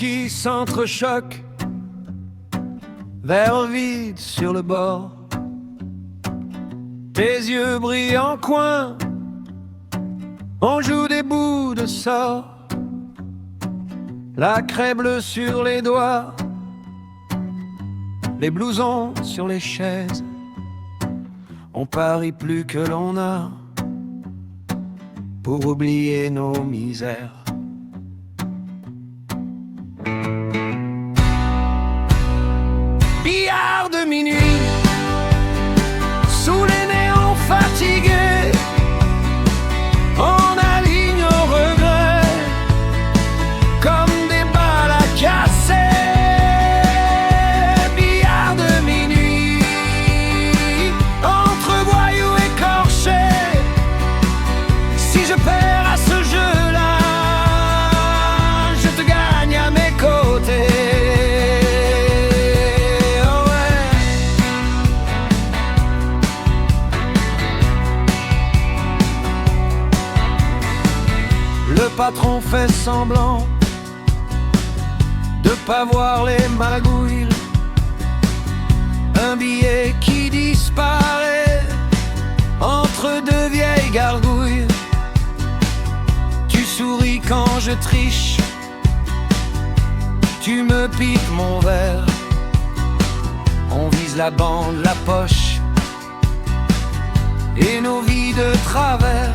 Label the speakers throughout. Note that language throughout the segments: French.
Speaker 1: qui s'entrechoquent, verre vide sur le bord. Tes yeux brillent en coin, on joue des bouts de sort. La craie bleue sur les doigts, les blousons sur les chaises. On parie plus que l'on a pour oublier nos misères. Billard de minuit, sous les néons fatigués, on aligne nos regrets comme des balles à casser. Billard de minuit, entre voyous écorchés. Si je perds à ce jeu-là, je te gagne à mes côtés. Le patron fait semblant de pas voir les magouilles. Un billet qui disparaît entre deux vieilles gargouilles. Tu souris quand je triche, tu me piques mon verre. On vise la bande, la poche et nos vies de travers.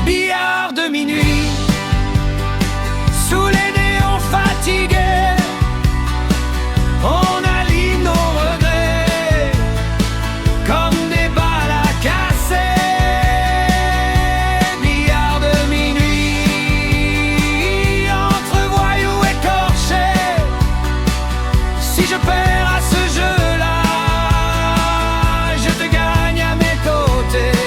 Speaker 1: Billard de minuit, sous les néons fatigués, on aligne nos regrets comme des balles à casser. Billard de minuit, entre voyous écorchés. Si je perds à ce jeu-là, je te gagne à mes côtés.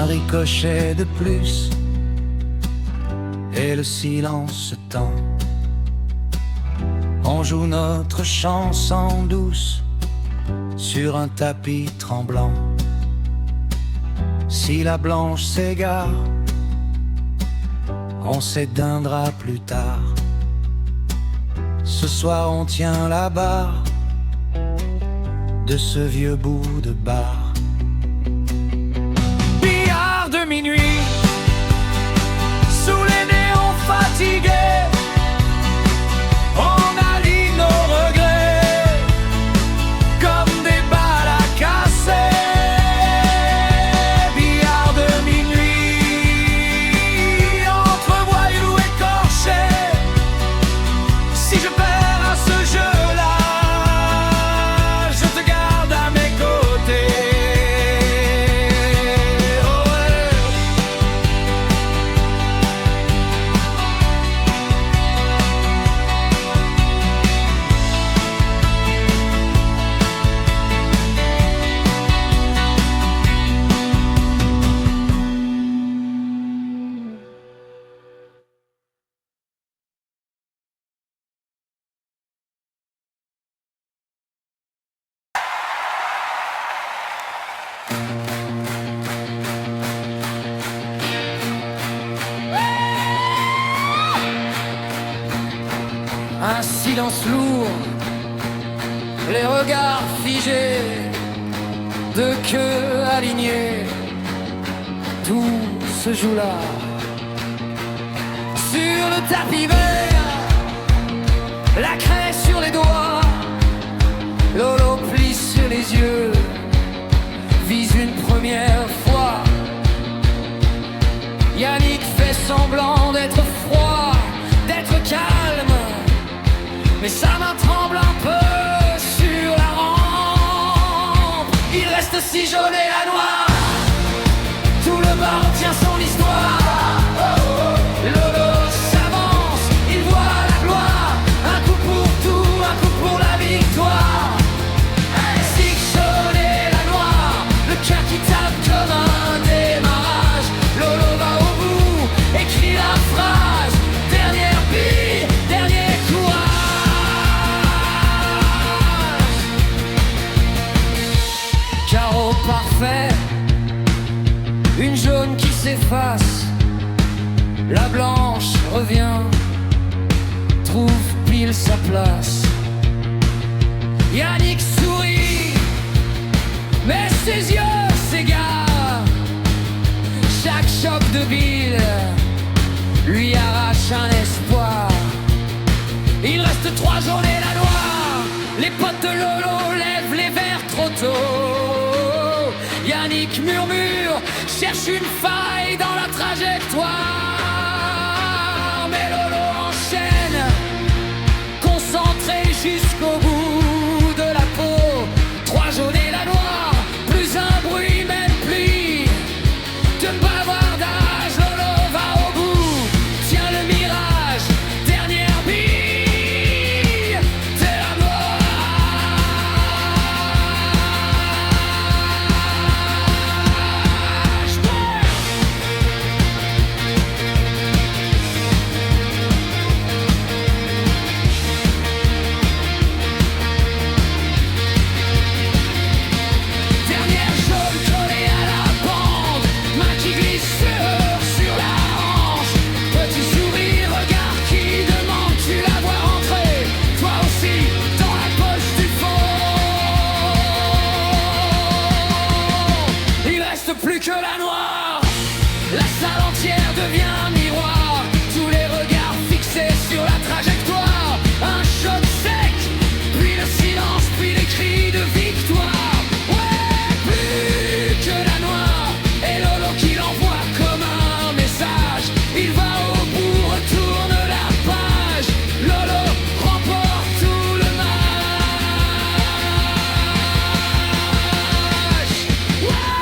Speaker 1: Ricochet de plus et le silence se tend. On joue notre chanson douce sur un tapis tremblant. Si la blanche s'égare, on s'éteindra plus tard. Ce soir on tient la barre de ce vieux bout de bar. De minuit, sous les néons fatigués, on aligne nos regrets comme des balles à casser. Billard de minuit, entre voyous écorchés. Si je perds à ce jeu-là, je te garde à mes côtés. Un silence lourd, les regards figés, deux queues alignées, tout se joue là. Sur le tapis vert, la craie sur les doigts, Lolo plie sur les yeux, vise une première fois. Yannick fait semblant d'être froid, d'être calme, mais sa main tremble un peu sur la rampe. Il reste si jaune et la noire, tout le bar tient son histoire. Lolo s'avance, il voit la gloire, un coup pour tout, un coup pour la victoire. Si jaune et la noire, le cœur qui tape. s'efface, la blanche revient, trouve pile sa place. Yannick sourit, mais ses yeux s'égarent. Chaque choc de bile lui arrache un espoir. Il reste 3 journées la noire. Les potes de Lolo lèvent les verres trop tôt. Yannick murmure, cherche une faille dans la trajectoire. Mais Lolo enchaîne, concentré jusqu'au bout de la peau. 3 journées la noire, plus un bruit, même pluie. De bavardage, Lolo va au bout. Tiens le mirage, dernière bille, t'es la mort. Dernière jaune collée à la bande, main qui glisse sur la hanche. Petit sourire, regard qui demande, tu la vois rentrer, toi aussi, dans la poche du fond. Il reste plus que la noire, la salle entière devient un miroir. Tous les regards fixés sur la trajectoire. Un choc sec, puis le silence, puis les cris de victoire. Ouais, plus que la noire, et Lolo qui l'envoie comme un message. Il va au bout, retourne la page. Lolo remporte tout le match. Ouais.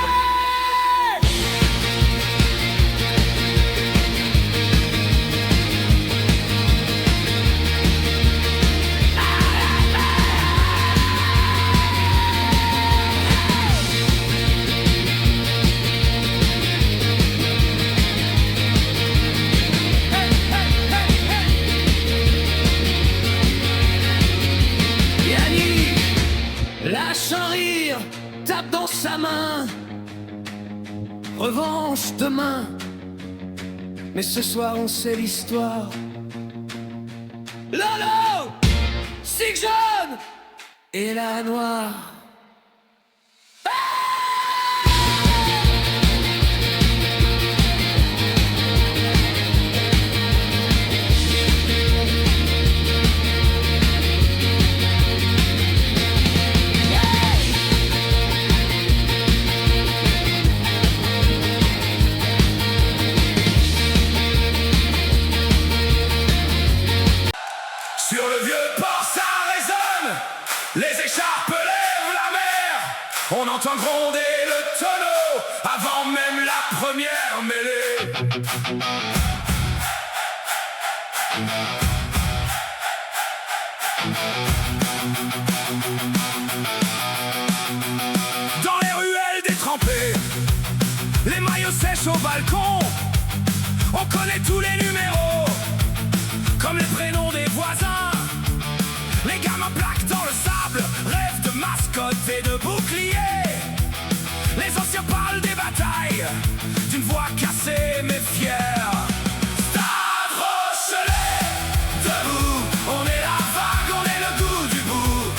Speaker 1: Yannick lâche un rire, tape dans sa main. Revanche demain, mais ce soir on sait l'histoire. Lolo, Sig jaune et la noire.
Speaker 2: Sur le vieux port ça résonne, les écharpes lèvent la mer. On entend gronder le tonneau avant même la première mêlée. Dans les ruelles détrempées, les maillots sèches au balcon. On connaît tous les numéros, comme les prénoms des voisins. Les gamins plaquent dans le sable, rêvent de mascottes et de boucliers. Les anciens parlent des batailles, d'une voix cassée mais fière. Stade Rochelet, debout, on est la vague, on est le goût du bout.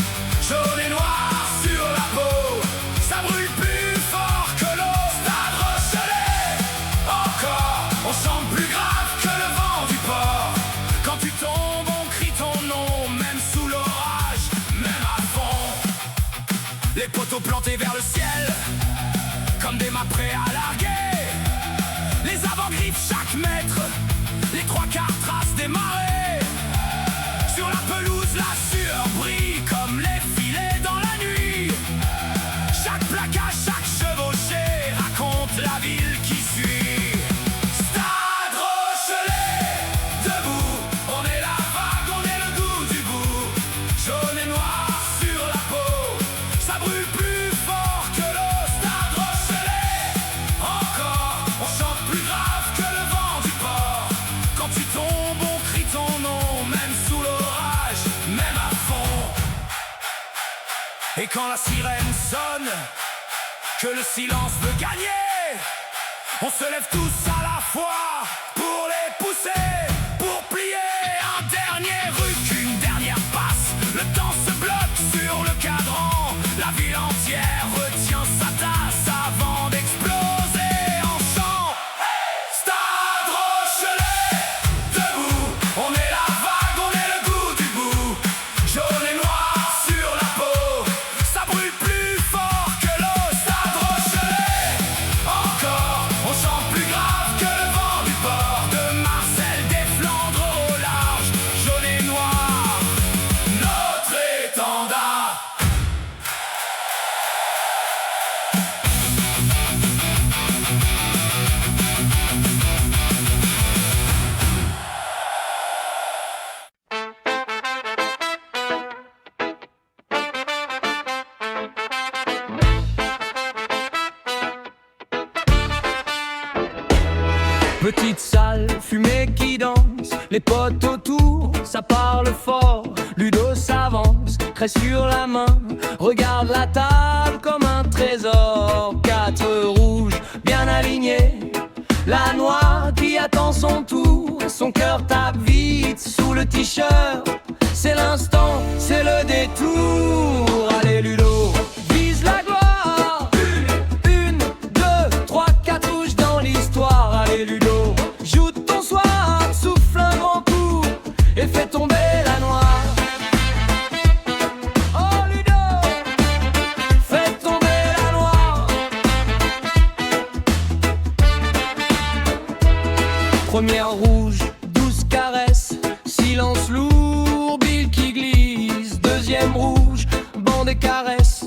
Speaker 2: Jaune et noir sur la peau, ça brûle plus fort que l'eau. Stade Rochelet, encore, on chante plus grave que le vent du port. Quand tu tombes, on crie ton nom, même sous l'orage, même à fond. Les poteaux plantés vers le ciel, comme des mâts prêts à larguer. Les avant-griffes chaque mètre, les 3/4 traces des marées. Sur la pelouse, la sueur brille comme les filets dans la nuit. Chaque placage, chaque chevauchée raconte la ville qui suit. Stade Rochelet, debout, on est la vague, on est le goût du bout. Jaune et noir sur la peau, ça brûle plus fort que l'eau. Stade Rochelet, encore, on chante plus grave que le vent du port. Quand tu tombes, on crie ton nom, même sous l'orage, même à fond. Et quand la sirène sonne, que le silence veut gagner, On se lève tous à la fois pour les pousser, pour plier un dernier ruc, une dernière passe. Le temps se bloque sur le cadran, la ville entière retient sa tasse avant d'exploser en chant. Stade Rochelet, debout, on est la vague, on est le goût du bout. Jaune et noir sur la peau, ça brûle plus fort que l'eau. Stade Rochelet, encore, on chante plus grave que le vent du port. De Marcel des Flandres au large, jaune et noir, notre étendard.
Speaker 1: Petite salle, fumée qui danse, les potes autour, ça parle fort. Ludo s'avance, craie sur la main, regarde la table comme un trésor. 4 rouges, bien alignés, la noire qui attend son tour. Son cœur tape vite sous le t-shirt, c'est l'instant, c'est le détour. Allez Ludo, vise la gloire. Une, deux, trois, 4 rouges dans l'histoire. Allez Ludo, joue ton soir, souffle un grand coup et fais tomber la noire. Oh Ludo, fais tomber la noire. Première rouge, 12 caresses, silence lourd, Bill qui glisse. Deuxième rouge, bande et caresse,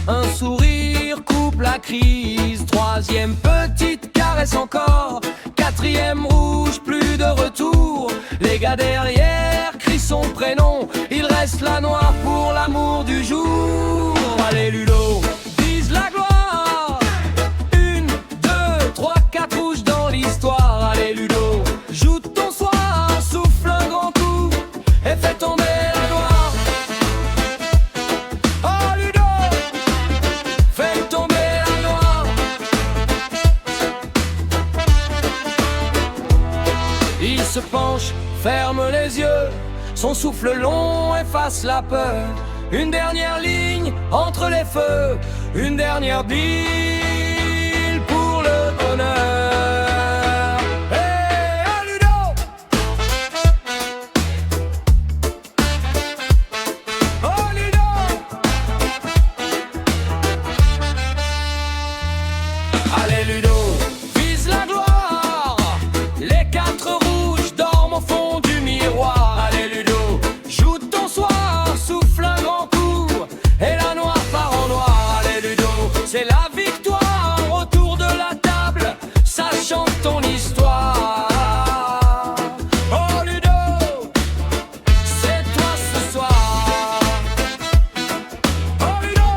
Speaker 1: un sourire coupe la crise. Troisième petite caresse encore. Quatrième rouge, plus de retour. Les gars derrière crient son prénom. Il reste la noire pour l'amour du jour. Allez Ludo, vise la gloire. Une, deux, trois, 4 rouges dans l'histoire. Allez Ludo, joue ton soir, souffle un grand coup et fais tomber la noire. Oh Ludo, fais tomber la noire. Il se penche, ferme les yeux, son souffle long efface la peur. Une dernière ligne entre les feux, une dernière bille pour le bonheur. Hey, oh Ludo, oh Ludo. Allez Ludo, vise la gloire. Les 4 rouges dorment au fond du miroir. Allez Ludo, joue ton soir, souffle un grand coup et la noire part en noir. Allez Ludo, c'est la victoire autour de la table, ça chante ton histoire. Oh Ludo, c'est toi ce soir. Oh Ludo,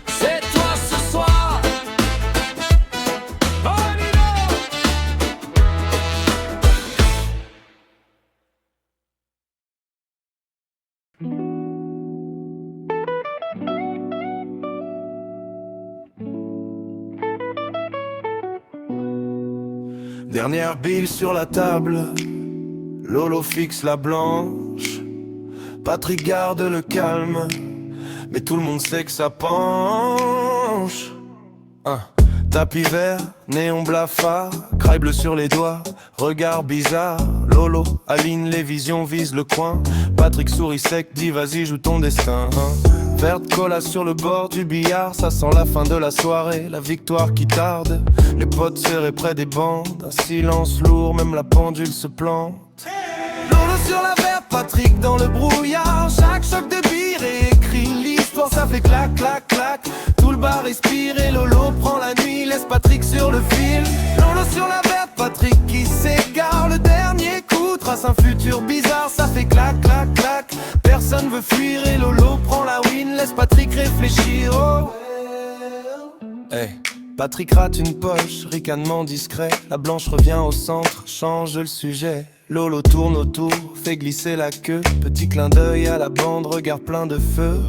Speaker 1: c'est toi ce soir. Oh Ludo.
Speaker 3: Dernière bille sur la table, Lolo fixe la blanche. Patrick garde le calme, mais tout le monde sait que ça penche. Tapis vert, néon blafard, craie bleu sur les doigts, regard bizarre. Lolo aligne les visions, vise le coin. Patrick sourit sec, dit vas-y joue ton destin. Verte cola sur le bord du billard, ça sent la fin de la soirée, la victoire qui tarde. Les potes serrés près des bandes, un silence lourd, même la pendule se plante. Lolo sur la verre, Patrick dans le brouillard. Chaque choc de bière réécrit l'histoire, ça fait clac, clac, clac. Tout le bar respire et Lolo prend la nuit, laisse Patrick sur le fil. Lolo sur la verre, Patrick qui s'égare. Le dernier coup trace un futur bizarre, ça fait clac, clac, clac. Personne veut fuir et Lolo prend la win, laisse Patrick réfléchir. Oh. Hey. Patrick rate une poche, ricanement discret. La blanche revient au centre, change le sujet. Lolo tourne autour, fait glisser la queue. Petit clin d'œil à la bande, regard plein de feu.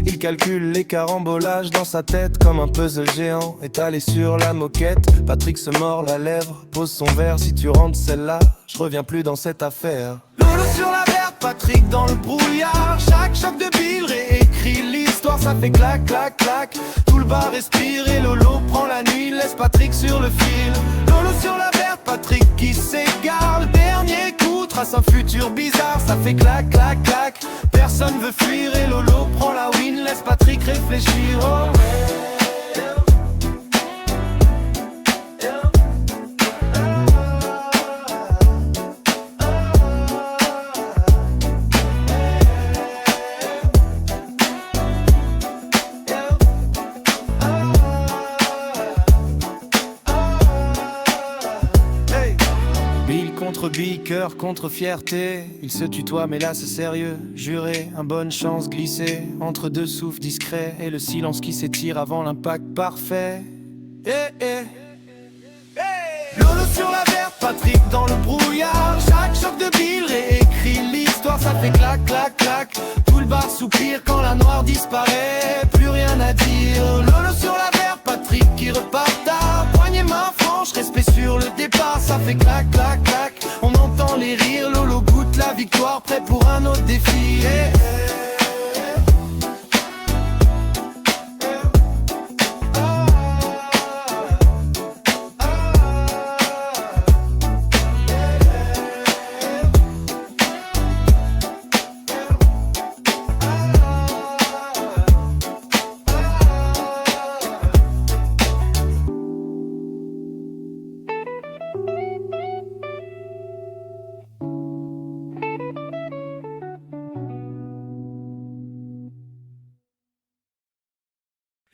Speaker 3: Il calcule les carambolages dans sa tête comme un puzzle géant étalé sur la moquette. Patrick se mord la lèvre, pose son verre. Si tu rentres celle-là, je reviens plus dans cette affaire. Lolo sur la verte, Patrick dans le brouillard. Chaque choc de bille réécrit l'histoire, ça fait clac, clac, clac. Tout le bar respire et Lolo prend la nuit, laisse Patrick sur le fil. Lolo sur la verte, Patrick qui s'égare. Le dernier coup trace un futur bizarre, ça fait clac, clac, clac. Personne veut fuir et Lolo prend la win, laisse Patrick réfléchir. Oh. Contre bille, cœur contre fierté. Il se tutoie mais là c'est sérieux. Juré, un bonne chance glissée entre deux souffles discrets et le silence qui s'étire avant l'impact parfait. Lolo sur la verte, Patrick dans le brouillard. Chaque choc de bille réécrit l'histoire, ça fait clac, clac, clac. Tout le bar soupire quand la noire disparaît. Plus rien à dire. Lolo sur la verte, Patrick qui repart tard. Poignée main franche, respect sur le départ, ça fait clac, clac, clac. On entend les rires, Lolo goûte la victoire, prêt pour un autre défi.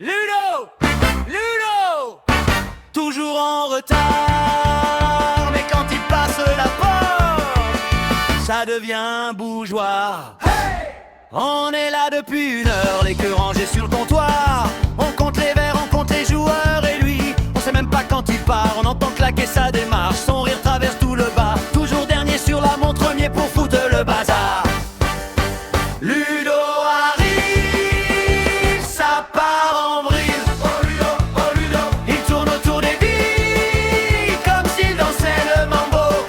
Speaker 1: Ludo! Ludo! Toujours en retard, mais quand il passe la porte, ça devient bougeoir. Hey! On est là depuis 1 heure, les queues rangées sur le comptoir. On compte les verres, on compte les joueurs et lui, on sait même pas quand il part. On entend claquer sa démarche, son rire traverse tout le bar. Toujours dernier sur la montre, premier pour foutre le bazar. Ludo arrive, ça part en vrille. Oh Ludo, oh Ludo. Il tourne autour des billes comme s'il dansait le mambo.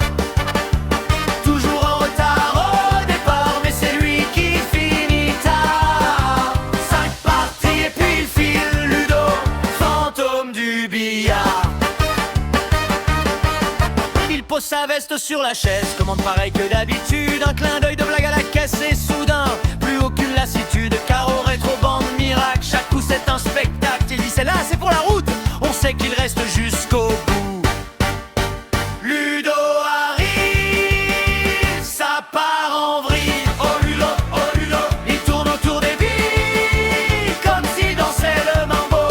Speaker 1: Toujours en retard au départ, mais c'est lui qui finit tard. 5 parties et puis il file. Ludo, fantôme du billard. Il pose sa veste sur la chaise, commande pareil que d'habitude. Un clin d'œil de blague à la caisse et soudain plus aucune lassitude, carreau rétro bande miracle. Chaque coup c'est un spectacle. Il dit c'est là, c'est pour la route. On sait qu'il reste jusqu'au bout. Ludo arrive, ça part en vrille. Oh Ludo, oh Ludo. Il tourne autour des billes comme s'il dansait le mambo.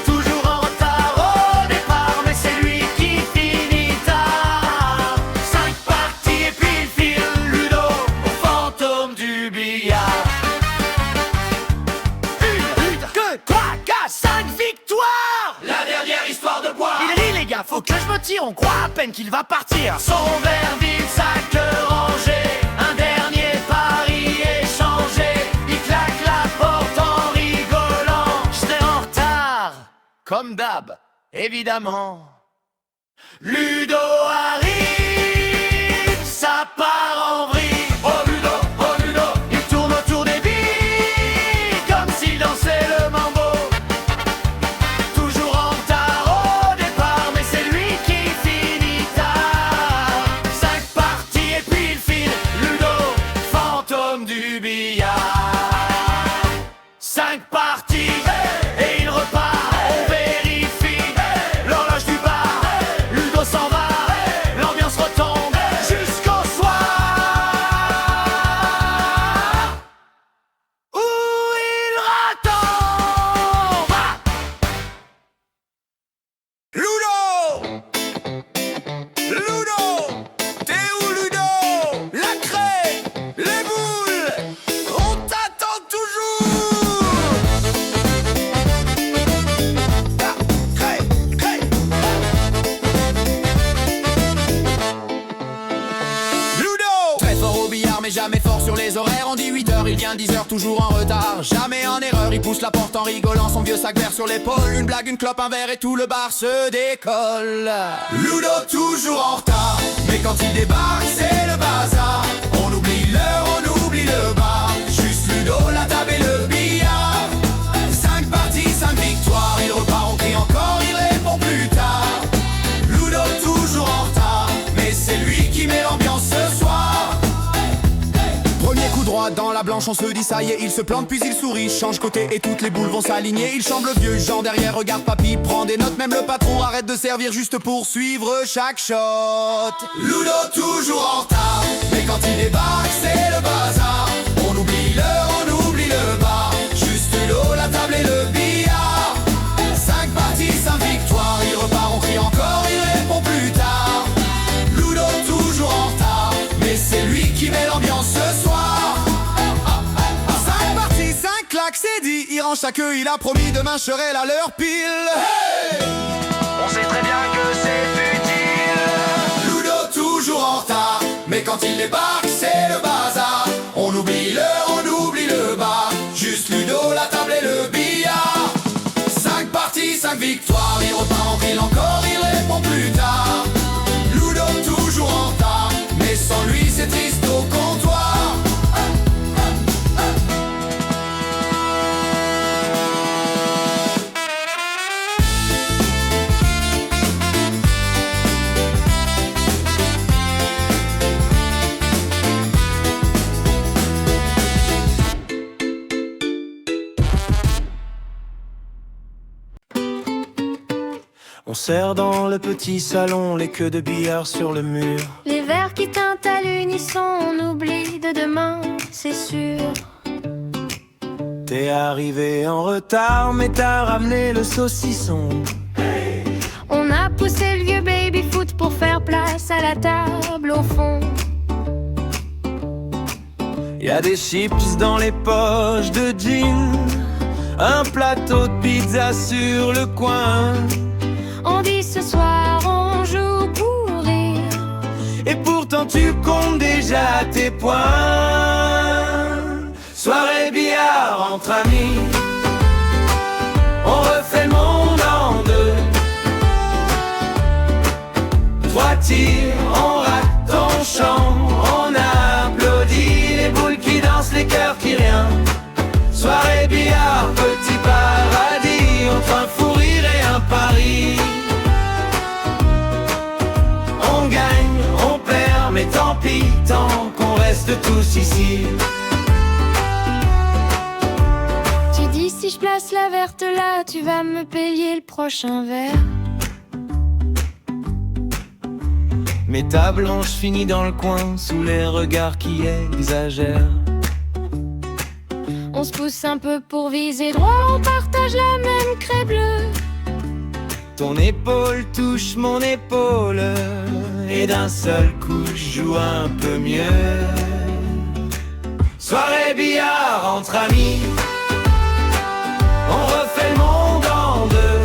Speaker 1: Toujours en retard au départ, mais c'est lui qui finit tard. 5 parties et puis il file. Ludo, fantôme du billard. 1, 2, 3, 4, 5 victoires. La dernière histoire de boire. Il rit les gars, faut que je me tire. On croit à peine qu'il va partir. Son verre vide, sa queue rangée. Un dernier pari échangé. Il claque la porte en rigolant. J'étais en retard, comme d'hab, évidemment. Ludo arrive, ça part en vrille. Oh Ludo, oh Ludo. Il tourne autour des billes comme s'il dansait le mambo. Toujours en retard au départ, mais c'est lui qui finit tard. 5 parties et puis il file. Ludo, fantôme du billard. 5 parties et il repart. On vérifie l'horloge du bar. Ludo s'en va, l'ambiance retombe jusqu'au soir où il retombe.
Speaker 2: Ludo! Ludo! T'es où Ludo? La craie! Les boules! On t'attend toujours! La craie! Craie! Ludo!
Speaker 4: Très fort au billard mais jamais fort sur les horaires. On dit 8 heures, il vient 10 heures toujours en retard. Jamais en erreur, il pousse la porte en rigolant, son vieux sac vert sur l'épaule. Une blague, une clope, un verre et tout le bar se décolle.
Speaker 2: Ludo toujours en retard, mais quand il débarque c'est le bazar. On oublie l'heure, on oublie le bar. Juste Ludo, la table et le billard. 5 parties, 5 victoires, il repart, on crie encore, il répond plus tard. Ludo toujours en retard, mais c'est lui qui met l'ambiance ce soir.
Speaker 4: Premier coup droit dans la blanche, on se dit ça y est, il se plante puis il sourit, change côté et toutes les boules vont s'aligner. Il chambre le vieux Jean derrière, regarde papy, prend des notes, même le patron arrête de servir juste pour suivre chaque shot.
Speaker 2: Ludo toujours en retard, mais quand il débarque c'est le bazar. On oublie l'heure, on oublie le bar. Juste Ludo, la table et le billard. 5 parties, 5 victoires, il repart, on crie encore, il répond plus tard. Ludo toujours en retard, mais c'est lui qui met l'ambiance ce soir.
Speaker 4: 5 parties, 5 claques, c'est dit, il range sa queue, il a promis demain je serai là l'heure pile.
Speaker 2: Hey, on sait très bien que c'est futile. Ludo toujours en retard, mais quand il débarque c'est le bazar. On oublie l'heure, on oublie le bar. Juste Ludo, la table et le billard. 5 parties, 5 victoires, il repart en ville encore, il répond plus tard. Ludo toujours en retard, mais sans lui c'est triste au comptoir.
Speaker 3: On serre dans le petit salon, les queues de billard sur le mur.
Speaker 5: Les verres qui tintent à l'unisson, on oublie de demain, c'est sûr.
Speaker 3: T'es arrivé en retard, mais t'as ramené le saucisson.
Speaker 5: On a poussé le vieux baby-foot pour faire place à la table au fond.
Speaker 3: Y'a des chips dans les poches de jeans, un plateau de pizza sur le coin.
Speaker 5: On dit ce soir on joue pour rire,
Speaker 3: Et pourtant tu comptes déjà tes points. Soirée billard entre amis, on refait le monde en deux. 3 tirs, on rate, on chante, on applaudit. Les boules qui dansent, les cœurs qui rien. Soirée billard, petit paradis, entre un fou rire et un pari. On gagne, on perd, mais tant pis, tant qu'on reste tous ici.
Speaker 5: Tu dis si je place la verte là, tu vas me payer le prochain verre.
Speaker 3: Mais ta blanche finit dans le coin, sous les regards qui exagèrent.
Speaker 5: On se pousse un peu pour viser droit, on partage la même craie bleue.
Speaker 3: Ton épaule touche mon épaule, et d'un seul coup je joue un peu mieux. Soirée billard entre amis, on refait le monde en deux.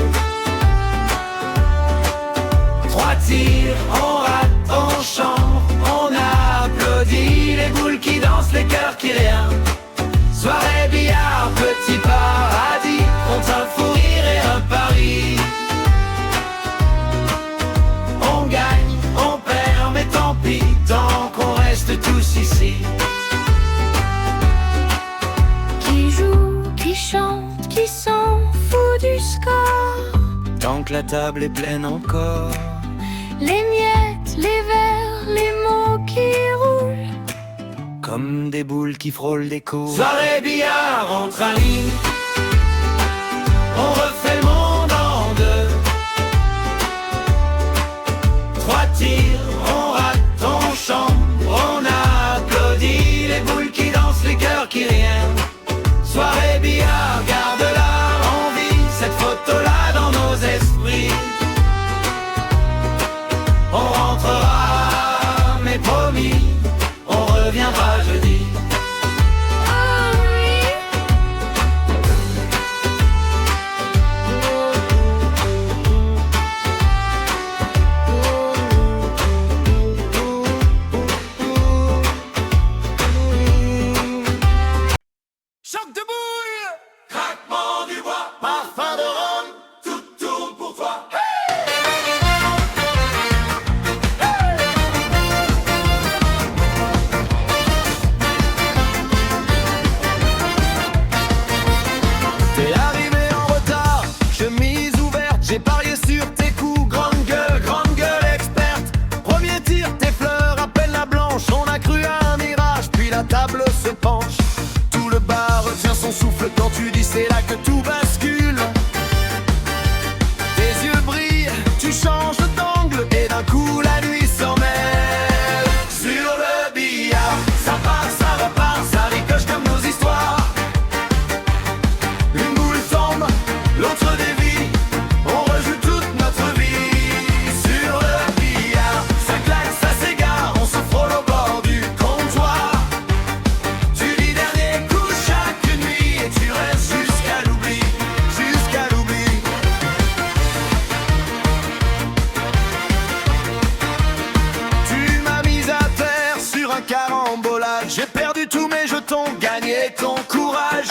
Speaker 3: 3 tirs, on rate, on chante, on applaudit. Les boules qui dansent, les cœurs qui rien. Soirée billard, petit paradis, contre un fou rire et un pari. On gagne, on perd, mais tant pis, tant qu'on reste tous ici.
Speaker 5: Qui joue, qui chante, qui s'en fout du score.
Speaker 3: Tant que la table est pleine encore.
Speaker 5: Les miettes, les verres, les mots qui roulent.
Speaker 3: Comme des boules qui frôlent des coups. Soirée billard entre amis, on refait le monde en deux. 3 tirs, on rate, on chante, on applaudit. Les boules qui dansent, les cœurs qui rien. Soirée billard, garde-la en vie, cette photo-là dans nos esprits. On rentrera, mais promis, on reviendra jeudi.
Speaker 5: Oh oui.
Speaker 4: la table se penche. Tout le bar retient son souffle quand tu dis c'est là que tout bascule. Tes yeux brillent, tu changes d'angle et d'un coup la nuit s'en mêle. Sur le billard, ça part, ça repart, ça ricoche comme nos histoires. Une boule tombe, l'autre dévie, on rejoue toute notre vie. Sur le billard, ça claque, ça s'égare, on se frôle au bord du comptoir. Tu dis dernier coup chaque nuit et tu restes jusqu'à l'oubli, jusqu'à l'oubli. Tu m'as mise à terre sur un carambolage. J'ai perdu tous mes jetons, gagné ton courage.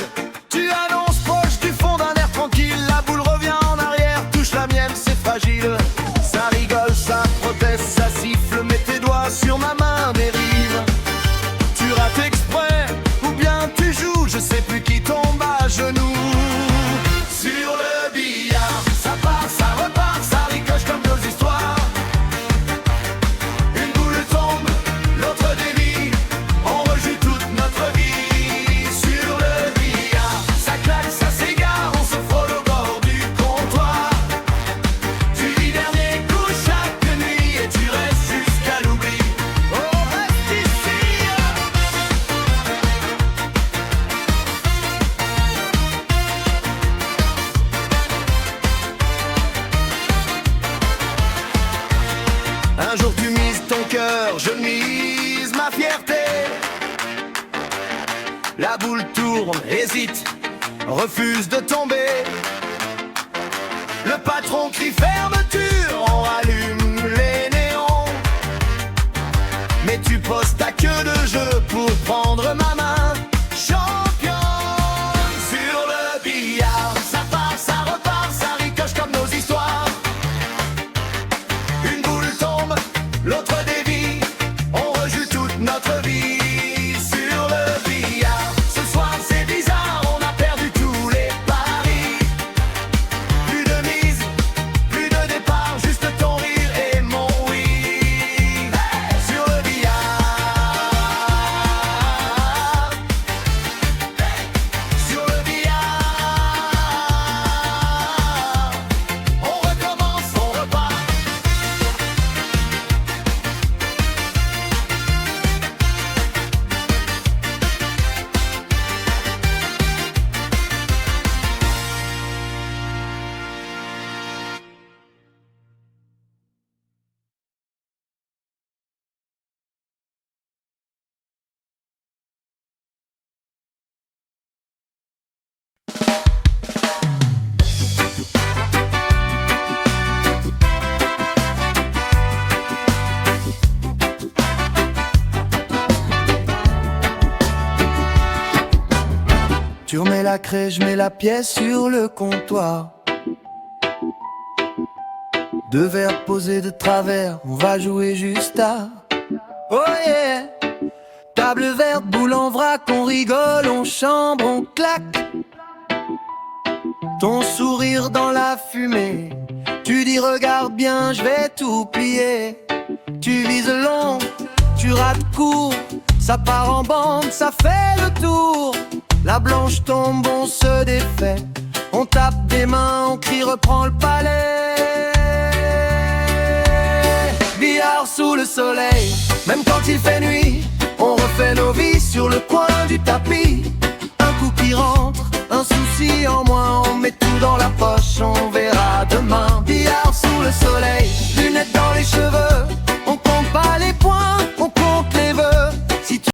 Speaker 4: Tu annonces proche du fond d'un air tranquille. La boule revient en arrière, touche la mienne, c'est fragile. Ça rigole, ça proteste, ça siffle. Mets tes doigts sur ma main dérive. Tu rates exprès, ou bien tu joues, je sais plus qui tombe à genoux. Sur le billard, ça part, ça repart, ça ricoche comme nos histoires. Une boule tombe, l'autre dévie, on rejoue toute notre vie. Sur le billard, ça claque, ça s'égare, on se frôle au bord du comptoir. Tu dis dernier coup chaque nuit et tu restes jusqu'à l'oubli. Oh, reste ici. Un jour tu mises ton cœur, je mise ma fierté. La boule tourne, hésite, refuse de tomber. Le patron crie fermeture, on rallume les néons. Mais tu poses ta queue de jeu pour prendre ma main. Champion sur le billard, ça part, ça repart, ça ricoche comme nos histoires. Une boule tombe, l'autre dévie, on rejoue toute notre vie. Sur le billard, ce soir c'est bizarre, on a perdu tous les paris. Plus de mise, plus de départ, juste ton rire et mon oui. Sur le billard, sur le billard, on recommence, on repart. Tu remets la craie, je mets la pièce sur le comptoir. Deux verres posés de travers, on va jouer juste à. Oh yeah! Table verte, boule en vrac, on rigole, on chambre, on claque. Ton sourire dans la fumée, tu dis regarde bien, je vais tout plier. Tu vises long, tu rates court, ça part en bande, ça fait le tour. La blanche tombe, on se défait, on tape des mains, on crie reprends le palais. Billard sous le soleil, même quand il fait nuit, on refait nos vies sur le coin du tapis.